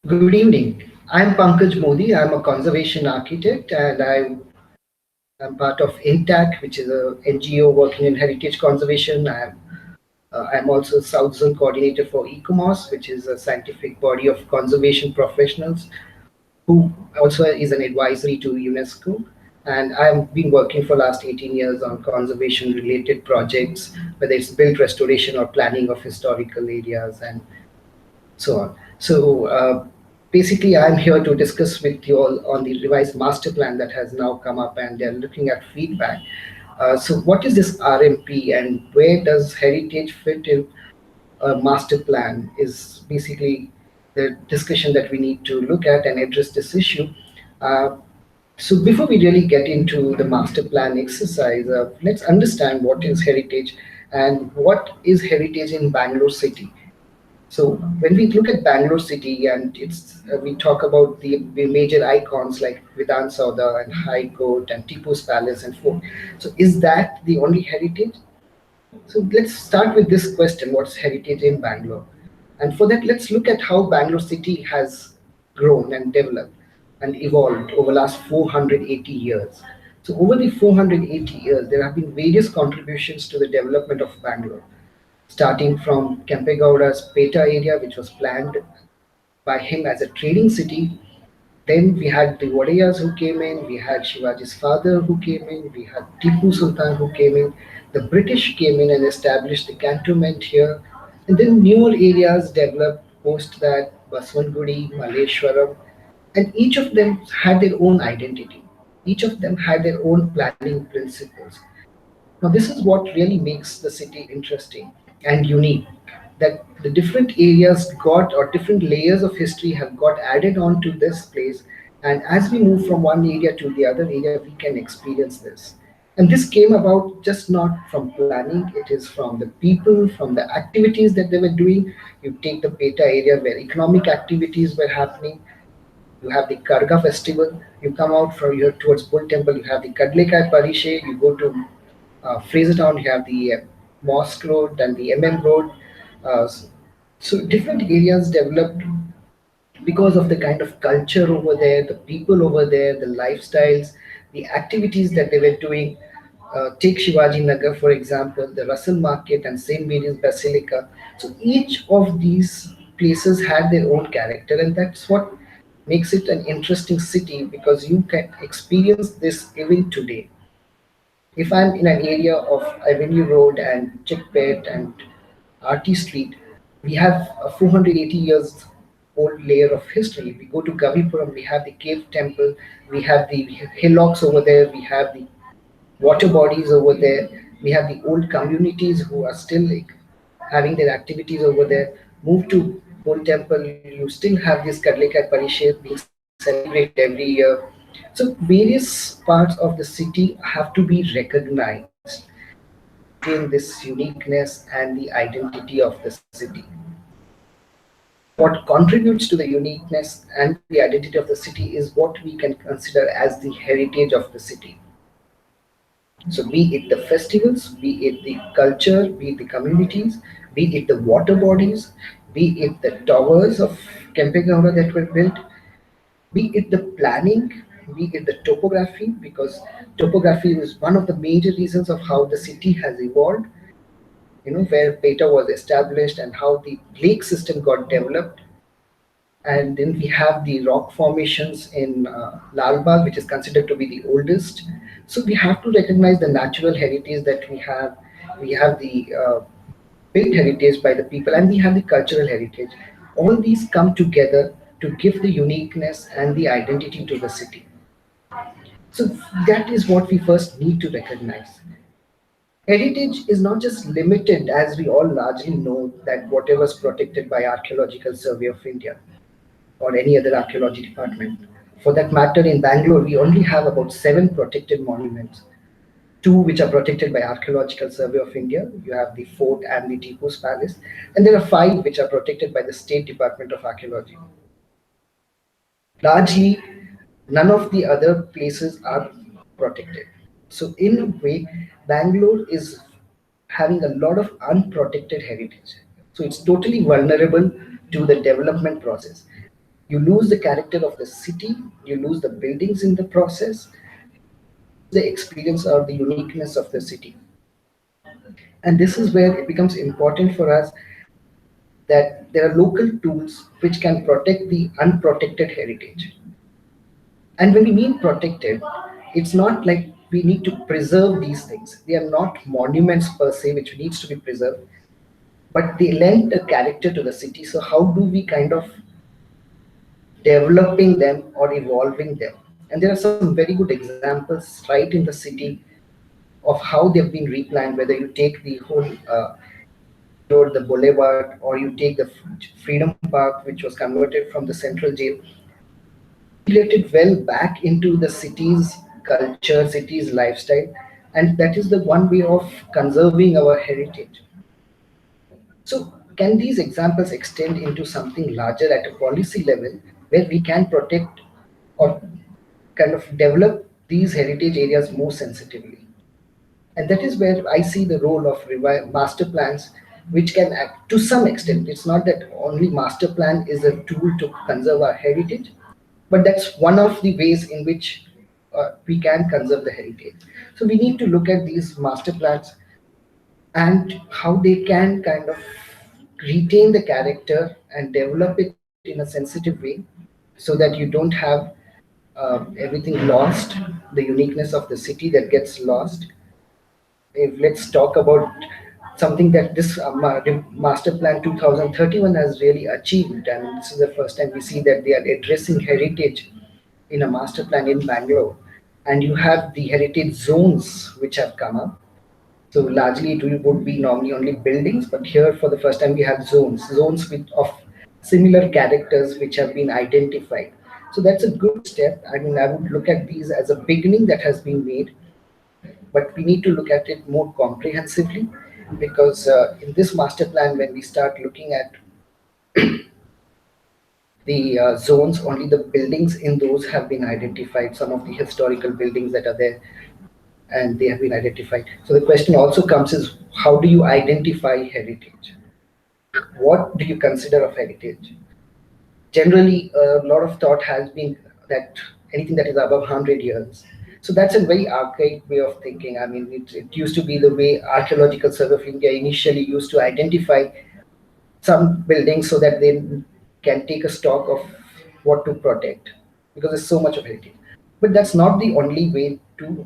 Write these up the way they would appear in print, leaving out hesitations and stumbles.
Good evening. I'm Pankaj Modi. I'm a conservation architect and I'm part of INTAC, which is a NGO working in heritage conservation. I'm also South Zone coordinator for ECOMOS, which is a scientific body of conservation professionals who also is an advisory to UNESCO. And I've been working for last 18 years on conservation related projects, whether it's built restoration or planning of historical areas and so on. So basically, I'm here to discuss with you all on the revised master plan that has now come up, and they're looking at feedback. So, what is this RMP, and where does heritage fit in a master plan? Is basically the discussion that we need to look at and address this issue. Uh, so, before we really get into the master plan exercise, let's understand what is heritage and what is heritage in Bangalore city. So when we look at Bangalore city and we talk about the major icons like Vidhan Sauda and High Court and Tipu's Palace and Fort. So is that the only heritage? So let's start with this question: what's heritage in Bangalore? And for that, let's look at how Bangalore city has grown and developed and evolved over last 480 years. So over the 480 years, there have been various contributions to the development of Bangalore starting from Kempegowda's Peta area, which was planned by him as a trading city. Then we had the Wadayas who came in, we had Shivaji's father who came in, we had Tipu Sultan who came in, the British came in and established the cantonment here, and then newer areas developed post that Baswangudi, Malleshwaram, and each of them had their own identity. Each of them had their own planning principles. Now, this is what really makes the city interesting and unique that the different areas got or different layers of history have got added on to this place. And as we move from one area to the other area, we can experience this. And this came about just not from planning, it is from the people, from the activities that they were doing. You take the Peta area where economic activities were happening, you have the Karga festival. You come out from here towards Bull Temple. You have the Kadlekai Parishe. You go to Frasertown. You have the Mosque Road and the Road. Uh, so different areas developed because of the kind of culture over there, the people over there, the lifestyles, the activities that they were doing. Take Shivaji Nagar, for example, the Russell Market and St. Mary's Basilica. So each of these places had their own character, and that's what makes it an interesting city because you can experience this even today. If I'm in an area of Avenue Road and Chickpet and RT Street, we have a 480 years old layer of history. We go to Gavipuram, we have the cave temple, we have the hillocks over there, we have the water bodies over there, we have the old communities who are still like having their activities over there. Move to Bull Temple, you still have this Kadlekai Parishet being celebrated every year. So various parts of the city have to be recognized to maintain this uniqueness and the identity of the city. What contributes to the uniqueness and the identity of the city is what we can consider as the heritage of the city. So be it the festivals, be it the culture, be it the communities, be it the water bodies, be it the towers of Kempegowda that were built, be it the planning, be it the topography, because topography is one of the major reasons of how the city has evolved, where Peta was established and how the lake system got developed. And then we have the rock formations in Lalbagh, which is considered to be the oldest. So we have to recognize the natural heritage that we have. We have the built heritage by the people, and we have the cultural heritage. All these come together to give the uniqueness and the identity to the city. So that is what we first need to recognize. Heritage is not just limited, as we all largely know, that whatever is protected by Archaeological Survey of India or any other archaeology department. For that matter, in Bangalore, we only have about seven protected monuments, two which are protected by Archaeological Survey of India. You have the fort and the Tipu's Palace, and there are five which are protected by the State Department of Archaeology. Largely, none of the other places are protected. So, in a way, Bangalore is having a lot of unprotected heritage. So, it's totally vulnerable to the development process. You lose the character of the city, you lose the buildings in the process, the experience or the uniqueness of the city. And this is where it becomes important for us that there are local tools which can protect the unprotected heritage. And when we mean protected, it's not like we need to preserve these things. They are not monuments per se, which needs to be preserved, but they lend a character to the city. So how do we kind of developing them or evolving them? And there are some very good examples right in the city of how they've been replanned, whether you take the whole road, the boulevard, or you take the Freedom Park, which was converted from the central jail, integrated well back into the city's culture, city's lifestyle, and that is the one way of conserving our heritage. So, can these examples extend into something larger at a policy level where we can protect or kind of develop these heritage areas more sensitively? And that is where I see the role of master plans, which can act to some extent. It's not that only master plan is a tool to conserve our heritage, but that's one of the ways in which we can conserve the heritage. So we need to look at these master plans and how they can kind of retain the character and develop it in a sensitive way so that you don't have everything lost, the uniqueness of the city that gets lost. If let's talk about something that this master plan 2031 has really achieved, and this is the first time we see that they are addressing heritage in a master plan in Bangalore. And you have the heritage zones which have come up. So largely it would be normally only buildings, but here for the first time we have zones of similar characters which have been identified. So that's a good step. I mean, I would look at these as a beginning that has been made, but we need to look at it more comprehensively, because in this master plan, when we start looking at the zones, only the buildings in those have been identified, some of the historical buildings that are there, and they have been identified. So the question also comes is, how do you identify heritage? What do you consider of heritage? Generally, a lot of thought has been that anything that is above 100 years. So that's a very archaic way of thinking. I mean, it used to be the way Archaeological Survey of India initially used to identify some buildings so that they can take a stock of what to protect, because there's so much of heritage. But that's not the only way to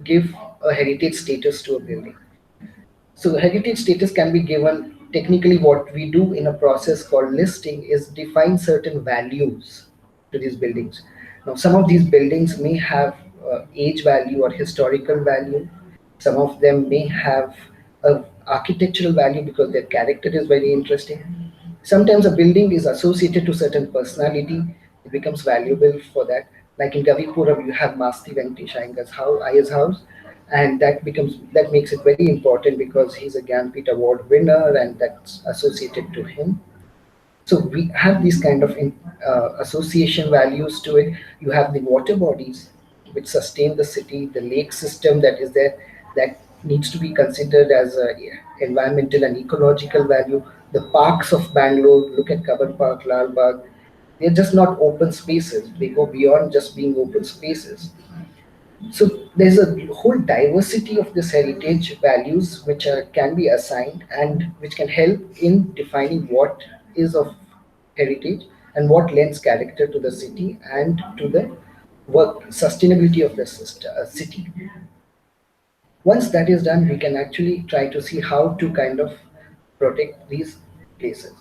give a heritage status to a building. So heritage status can be given technically. What we do in a process called listing is define certain values to these buildings. Now, some of these buildings may have age value or historical value. Some of them may have a architectural value because their character is very interesting. Sometimes a building is associated to certain personality. It becomes valuable for that. Like in Gavipuram, you have Masti Venkatesh Iyengar's house, and that makes it very important because he's a Gyanpith Award winner, and that's associated to him. So we have these kind of association values to it. You have the water bodies which sustain the city, the lake system that is there, that needs to be considered as a environmental and ecological value. The parks of Bangalore, look at Kabad Park, Lal Bagh, they're just not open spaces. They go beyond just being open spaces. So there's a whole diversity of this heritage values which can be assigned and which can help in defining what is of heritage and what lends character to the city and to the work sustainability of the city. Once that is done, we can actually try to see how to kind of protect these places.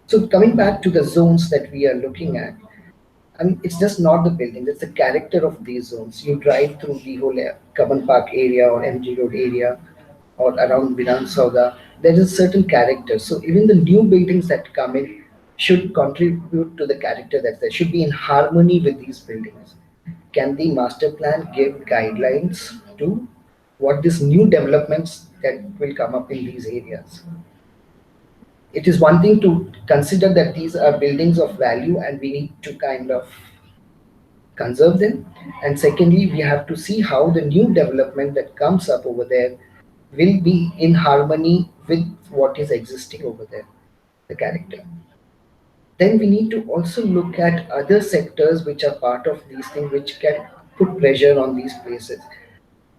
So coming back to the zones that we are looking at, I mean, it's just not the building, it's the character of these zones. You drive through the whole Kaban Park area or MG Road area or around Viran Sauda, there is a certain character. So even the new buildings that come in should contribute to the character that's there, should be in harmony with these buildings. Can the master plan give guidelines to what these new developments that will come up in these areas? It is one thing to consider that these are buildings of value and we need to kind of conserve them. And secondly, we have to see how the new development that comes up over there will be in harmony with what is existing over there, the character. then we need to also look at other sectors which are part of these things which can put pressure on these places.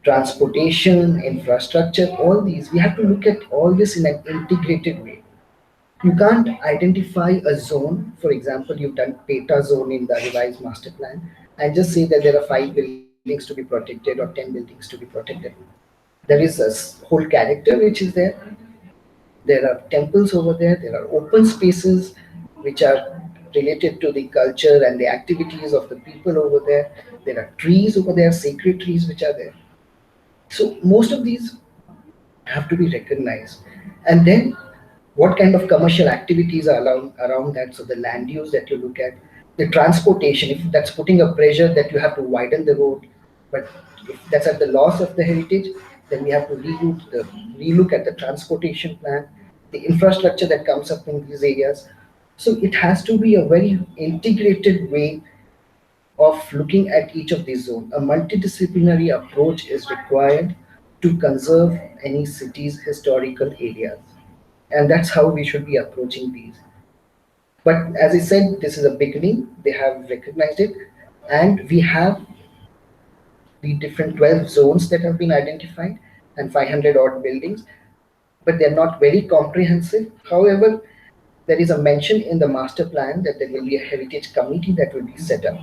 Transportation, infrastructure, all these. We have to look at all this in an integrated way. You can't identify a zone, for example, you've done Peta zone in the revised master plan, and just say that there are 5 buildings to be protected or 10 buildings to be protected. There is a whole character which is there. There are temples over there, there are open spaces which are related to the culture and the activities of the people over there. There are trees over there, sacred trees which are there. So most of these have to be recognized. And then what kind of commercial activities are around that? So the land use that you look at, the transportation, if that's putting a pressure that you have to widen the road, but if that's at the loss of the heritage, then we have to relook at the transportation plan, the infrastructure that comes up in these areas. So it has to be a very integrated way of looking at each of these zones. A multidisciplinary approach is required to conserve any city's historical areas. And that's how we should be approaching these. But as I said, this is a beginning. They have recognized it. And we have the different 12 zones that have been identified and 500 odd buildings, but they're not very comprehensive. However, there is a mention in the master plan that there will be a heritage committee that will be set up.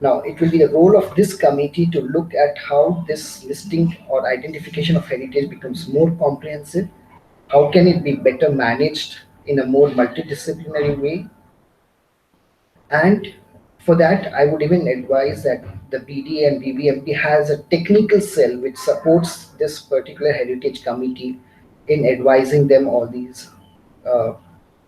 Now, it will be the role of this committee to look at how this listing or identification of heritage becomes more comprehensive. How can it be better managed in a more multidisciplinary way? And for that, I would even advise that the BD and BBMP has a technical cell which supports this particular heritage committee in advising them all these uh,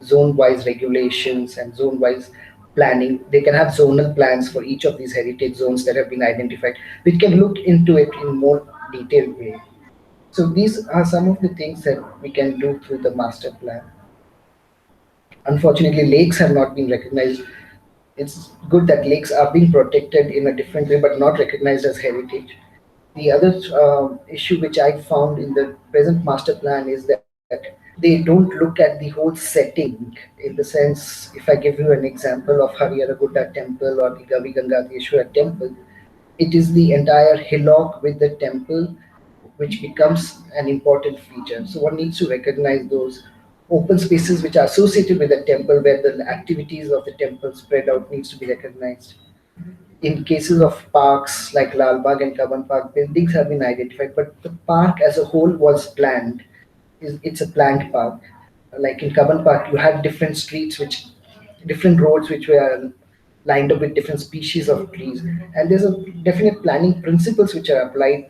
zone-wise regulations and zone-wise planning. They can have zonal plans for each of these heritage zones that have been identified. We can look into it in more detailed way. So these are some of the things that we can do through the master plan. Unfortunately, lakes have not been recognized. It's good that lakes are being protected in a different way but not recognized as heritage. The other issue which I found in the present master plan is that they don't look at the whole setting, in the sense, if I give you an example of Hariyaraguda temple or the Gavi Gangadeshwara temple, it is the entire hillock with the temple which becomes an important feature. So one needs to recognize those open spaces which are associated with the temple where the activities of the temple spread out needs to be recognized. In cases of parks like Lal Bagh and Kaban Park, buildings have been identified, but the park as a whole was planned. It's a planned park. Like in Kaban Park, you had different streets, different roads which were lined up with different species of trees, and there's a definite planning principles which are applied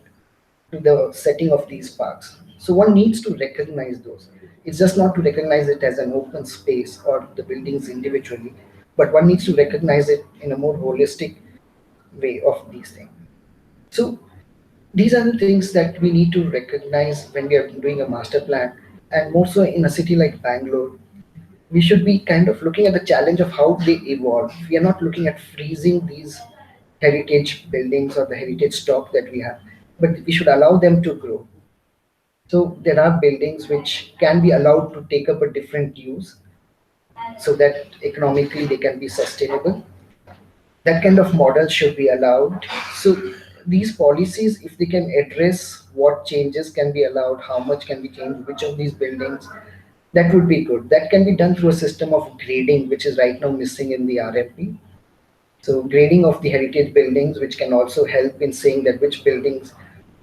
to the setting of these parks. So one needs to recognize those. It's just not to recognize it as an open space or the buildings individually, but one needs to recognize it in a more holistic way of these things. So these are the things that we need to recognize when we are doing a master plan, and more so in a city like Bangalore. We should be kind of looking at the challenge of how they evolve. We are not looking at freezing these heritage buildings or the heritage stock that we have, but we should allow them to grow. So there are buildings which can be allowed to take up a different use so that economically they can be sustainable. That kind of model should be allowed. So these policies, if they can address what changes can be allowed, how much can be changed, which of these buildings, that would be good. That can be done through a system of grading, which is right now missing in the RMP. So grading of the heritage buildings, which can also help in saying that which buildings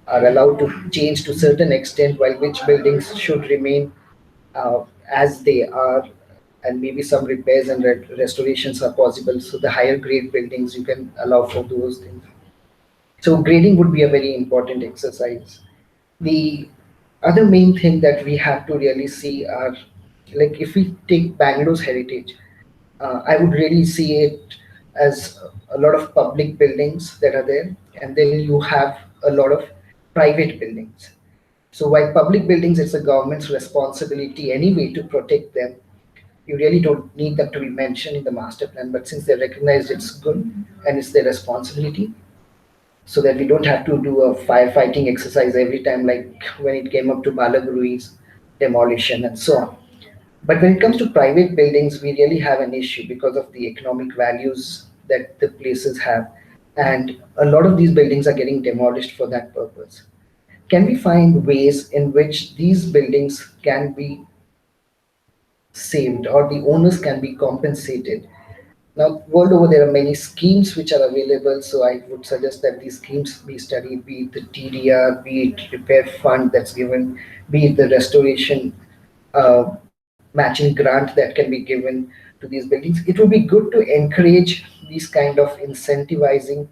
are allowed to change to certain extent, while which buildings should remain uh, as they are, and maybe some repairs and restorations are possible. So the higher grade buildings you can allow for those things. So grading would be a very important exercise. The other main thing that we have to really see are, like, if we take Bangalore's heritage, I would really see it as a lot of public buildings that are there, and then you have a lot of private buildings. So while public buildings, it's the government's responsibility anyway to protect them. You really don't need them to be mentioned in the master plan, but since they're recognized, it's good and it's their responsibility, so that we don't have to do a firefighting exercise every time, like when it came up to Balaguru's demolition and so on. But when it comes to private buildings, we really have an issue because of the economic values that the places have. And a lot of these buildings are getting demolished for that purpose. Can we find ways in which these buildings can be saved or the owners can be compensated? Now, world over, there are many schemes which are available, so I would suggest that these schemes be studied, be it the TDR, be it repair fund that's given, be it the restoration matching grant that can be given to these buildings. It would be good to encourage these kind of incentivizing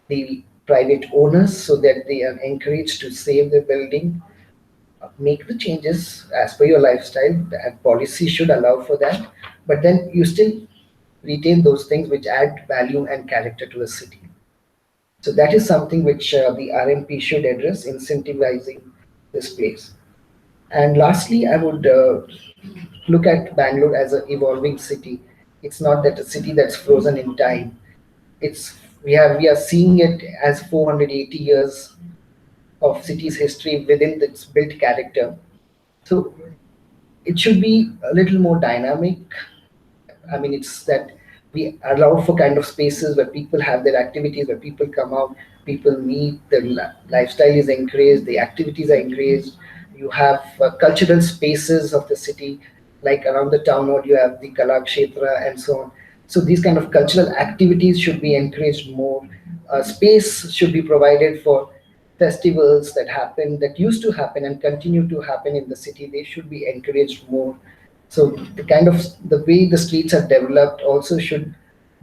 the private owners so that they are encouraged to save the building, make the changes as per your lifestyle. And policy should allow for that, but then you still retain those things which add value and character to a city. So that is something which the RMP should address, incentivizing this place. And lastly, I would look at Bangalore as an evolving city. It's not that a city that's frozen in time. It's we are seeing it as 480 years of city's history within its built character. So it should be a little more dynamic. I mean, it's that we allow for kind of spaces where people have their activities, where people come out, people meet, the lifestyle is encouraged, the activities are encouraged. You have cultural spaces of the city, like around the town hall, you have the Kala Kshetra and so on. So these kind of cultural activities should be encouraged more. Space should be provided for festivals that happen, that used to happen and continue to happen in the city. They should be encouraged more. So the kind of the way the streets are developed also should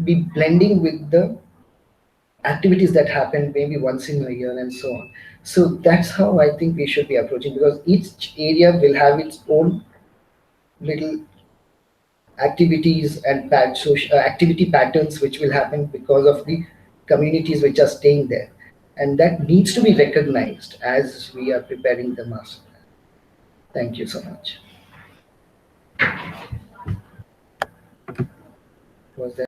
be blending with the activities that happen maybe once in a year and so on. So that's how I think we should be approaching, because each area will have its own little activities and activity patterns which will happen because of the communities which are staying there, and that needs to be recognized as we are preparing the master plan. Thank you so much. Was there